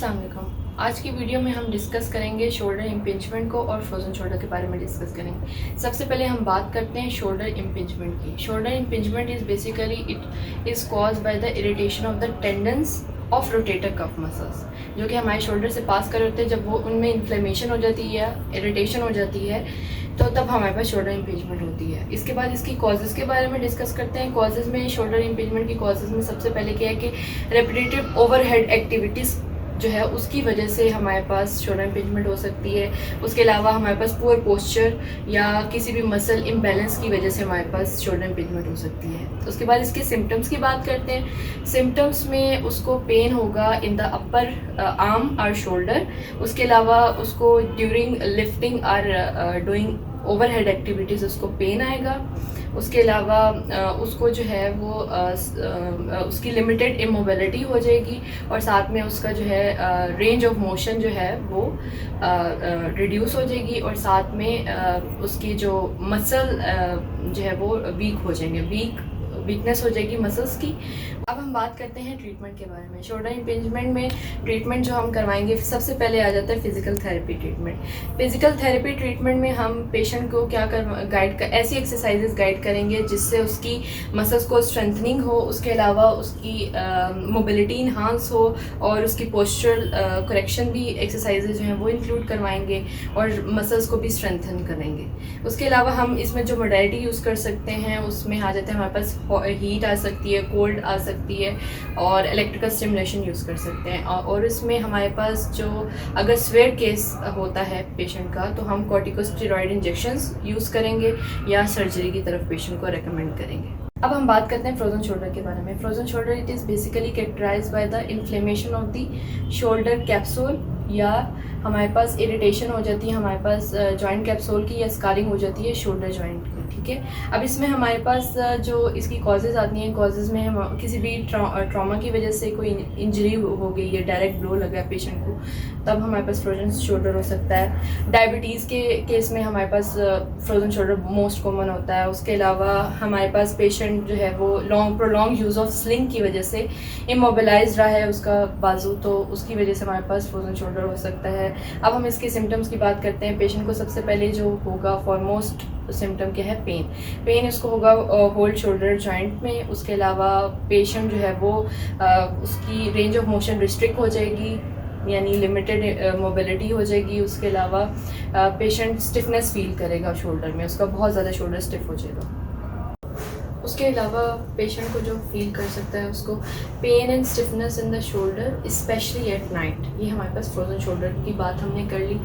अस्सलाम वालेकुम। आज की वीडियो में हम डिस्कस करेंगे शोल्डर इम्पिंजमेंट को और फ्रोजन शोल्डर के बारे में डिस्कस करेंगे। सबसे पहले हम बात करते हैं शोल्डर इम्पिंजमेंट की। Shoulder impingement is basically it is cause by the irritation of the tendons of rotator cuff muscles, जो कि हमारे शोल्डर से पास कर होते हैं। जब वो उनमें इन्फ्लेमेशन हो जाती है या इरिटेशन हो जाती है तो तब हमारे पास शोल्डर इम्पिंजमेंट होती है। इसके बाद इसकी कॉजेज़ के बारे में डिस्कस करते हैं। कॉजेज़ में शोल्डर इम्पिंजमेंट की कॉजेज़ में सबसे पहले क्या है कि रेपिटेटिव ओवरहेड एक्टिविटीज़ जो है उसकी वजह से हमारे पास शोल्डर इम्पिंजमेंट हो सकती है। उसके अलावा हमारे पास पुअर पोस्चर या किसी भी मसल इम्बैलेंस की वजह से हमारे पास शोल्डर इम्पिंजमेंट हो सकती है। उसके बाद इसके सिम्टम्स की बात करते हैं। सिम्टम्स में उसको पेन होगा इन द अपर आर्म और शोल्डर। उसके अलावा उसको ड्यूरिंग लिफ्टिंग और डूइंग ओवरहेड एक्टिविटीज़ उसको पेन आएगा। उसके अलावा उसको जो है वो उसकी लिमिटेड इमोबिलिटी हो जाएगी और साथ में उसका जो है रेंज ऑफ मोशन जो है वो रिड्यूस हो जाएगी और साथ में उसकी जो मसल जो है वो वीक हो जाएंगे, वीकनेस हो जाएगी मसल्स की। अब हम बात करते हैं ट्रीटमेंट के बारे में। शोल्डर इम्पिंजमेंट में ट्रीटमेंट जो हम करवाएंगे, सबसे पहले आ जाता है physical therapy treatment. Physical therapy treatment में हम पेशेंट को क्या ऐसी एक्सरसाइजेज गाइड करेंगे जिससे उसकी मसल्स को स्ट्रेंथनिंग हो, उसके अलावा उसकी मोबिलिटी इन्हांस हो और उसकी पोस्चरल करेक्शन भी एक्सरसाइजेज जो हैं वो इंक्लूड करवाएंगे और मसल्स को भी स्ट्रेंथन करेंगे। उसके अलावा हम इसमें जो मोडालिटी यूज़ कर सकते हैं उसमें आ जाते हैं हमारे पास हीट आ सकती है, कोल्ड आ सकती है और इलेक्ट्रिकल स्टिमुलेशन यूज़ कर सकते हैं। और इसमें हमारे पास जो अगर स्वेयर केस होता है पेशेंट का तो हम कॉर्टिकोस्टेरॉइड इंजेक्शंस यूज़ करेंगे या सर्जरी की तरफ पेशेंट को रेकमेंड करेंगे। अब हम बात करते हैं फ्रोजन शोल्डर के बारे में। Frozen shoulder it is basically characterized by the inflammation of the shoulder capsule, या हमारे पास इरिटेशन हो जाती है हमारे पास जॉइंट कैप्सूल की या स्कारिंग हो जाती है शोल्डर जॉइंट की। ठीक है, अब इसमें हमारे पास जो इसकी कॉजेज़ आती हैं, कॉजेज़ में हम किसी भी ट्रॉमा की वजह से कोई इंजरी हो गई है, डायरेक्ट ब्लो लगा है पेशेंट को, तब हमारे पास फ्रोजन शोल्डर हो सकता है। डायबिटीज़ के केस में हमारे पास फ्रोजन शोल्डर मोस्ट कॉमन होता है। उसके अलावा हमारे पास पेशेंट जो है वो प्रोलॉन्ग यूज़ ऑफ स्लिंग की वजह से इमोबिलाइज रहा है उसका बाजू, तो उसकी वजह से हमारे पास फ्रोजन शोल्डर हो सकता है। अब हम इसके सिम्टम्स की बात करते हैं। पेशेंट को सबसे पहले जो होगा फॉरमोस्ट सिम्टम क्या है, पेन इसको होगा होल्ड शोल्डर जॉइंट में। उसके अलावा पेशेंट जो है वो उसकी रेंज ऑफ मोशन रिस्ट्रिक्ट हो जाएगी, यानी लिमिटेड मोबिलिटी हो जाएगी। उसके अलावा पेशेंट स्टिफनेस फील करेगा शोल्डर में, उसका बहुत ज़्यादा शोल्डर स्टिफ हो जाएगा। उसके अलावा पेशेंट को जो फील कर सकता है उसको pain and stiffness in the shoulder specially at night. ये हमारे पास फ्रोजन शोल्डर की बात हमने कर ली।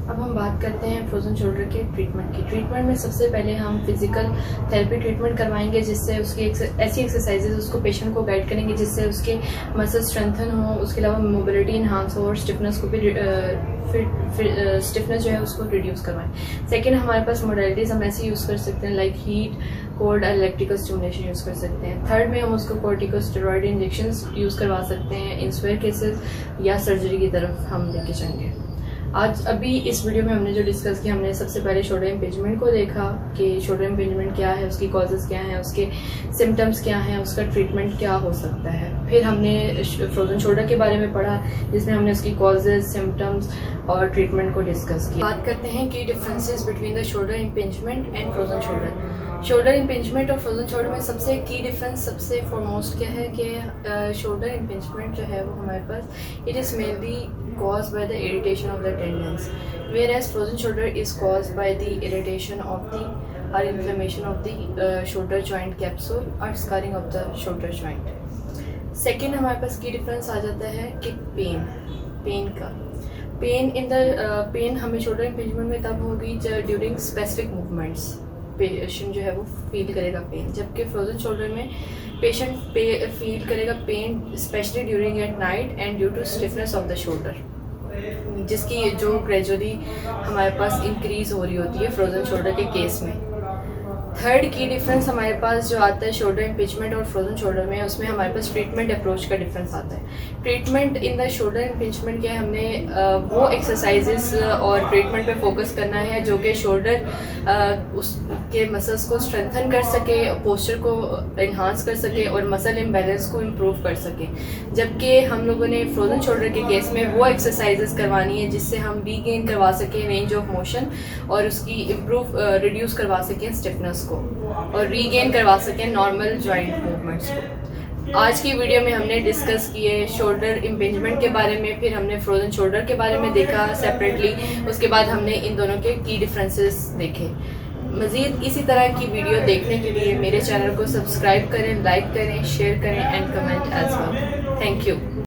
अब हम बात करते हैं फ्रोजन शोल्डर के ट्रीटमेंट की। ट्रीटमेंट में सबसे पहले हम फिजिकल थेरेपी ट्रीटमेंट करवाएंगे जिससे उसकी ऐसी एक्सरसाइजेज उसको पेशेंट को गाइड करेंगे जिससे उसके मसल स्ट्रेंथन हो, उसके अलावा मोबिलिटी इन्हांस हो और स्टिफनेस को भी स्टिफनेस जो है उसको रिड्यूस करवाएं। सेकेंड, हमारे पास मोडालिटीज़ हम ऐसे यूज़ कर सकते हैं लाइक हीट, कोल्ड और इलेक्ट्रिकल स्टिमुलेशन यूज़ कर सकते हैं। थर्ड में हम उसको कॉर्टिकोस्टेरॉइड इंजेक्शंस यूज़ करवा सकते हैं इन स्वेयर केसेस, या सर्जरी की तरफ हम लेके जाएंगे। आज अभी इस वीडियो में हमने जो डिस्कस किया, हमने सबसे पहले शोल्डर इम्पिंजमेंट को देखा कि शोल्डर इम्पिंजमेंट क्या है, उसकी कॉजेज़ क्या हैं, उसके सिम्टम्स क्या हैं, उसका ट्रीटमेंट क्या हो सकता है। फिर हमने फ्रोजन शोल्डर के बारे में पढ़ा जिसमें हमने उसकी कॉजेज़, सिम्टम्स और ट्रीटमेंट को डिस्कस किया। बात करते हैं कि differences between the shoulder impingement and frozen shoulder. Shoulder impingement और फ्रोजन शोल्डर में सबसे की डिफरेंस, सबसे फॉरमोस्ट क्या है कि शोल्डर इम्पिंजमेंट जो है वो हमारे पास it is mainly caused by the irritation of the tendons, whereas frozen shoulder is caused by the irritation of the or inflammation of the shoulder joint capsule or scarring of the shoulder joint. Second, हमारे पास की difference आ जाता है कि pen का pen हमें shoulder impingement में तब होगी ड्यूरिंग स्पेसिफिक मूवमेंट्स पेशेंट जो है वो फील करेगा पेन, जबकि फ्रोजन शोल्डर में पेशेंट फील करेगा pain specially during at night and due to stiffness of the shoulder, जिसकी जो ग्रेजुअली हमारे पास इंक्रीज हो रही होती है फ्रोजन शोल्डर के केस में। थर्ड की डिफरेंस हमारे पास जो आता है शोल्डर इम्पिंचमेंट और फ्रोजन शोल्डर में, उसमें हमारे पास ट्रीटमेंट अप्रोच का डिफरेंस आता है। Treatment in the shoulder impingement के हमने वो एक्सरसाइजेस और ट्रीटमेंट पे फोकस करना है जो कि शोल्डर उसके मसल्स को स्ट्रेंथन कर सके, पोस्चर को इन्हांस कर सके और मसल इम्बैलेंस को इम्प्रूव कर सके। जबकि हम लोगों ने फ्रोजन शोल्डर के केस में वो एक्सरसाइजेस करवानी है जिससे हम रीगेन करवा सकें रेंज ऑफ मोशन और उसकी इम्प्रूव रिड्यूस करवा सकें स्टिफनेस को और रीगेन करवा सकें नॉर्मल जॉइंट मूवमेंट्स को। आज की वीडियो में हमने डिस्कस किए शोल्डर इम्पिंजमेंट के बारे में, फिर हमने फ्रोजन शोल्डर के बारे में देखा सेपरेटली, उसके बाद हमने इन दोनों के की डिफरेंसेस देखे। मज़ीद इसी तरह की वीडियो देखने के लिए मेरे चैनल को सब्सक्राइब करें, लाइक करें, शेयर करें and comment as well. Thank you.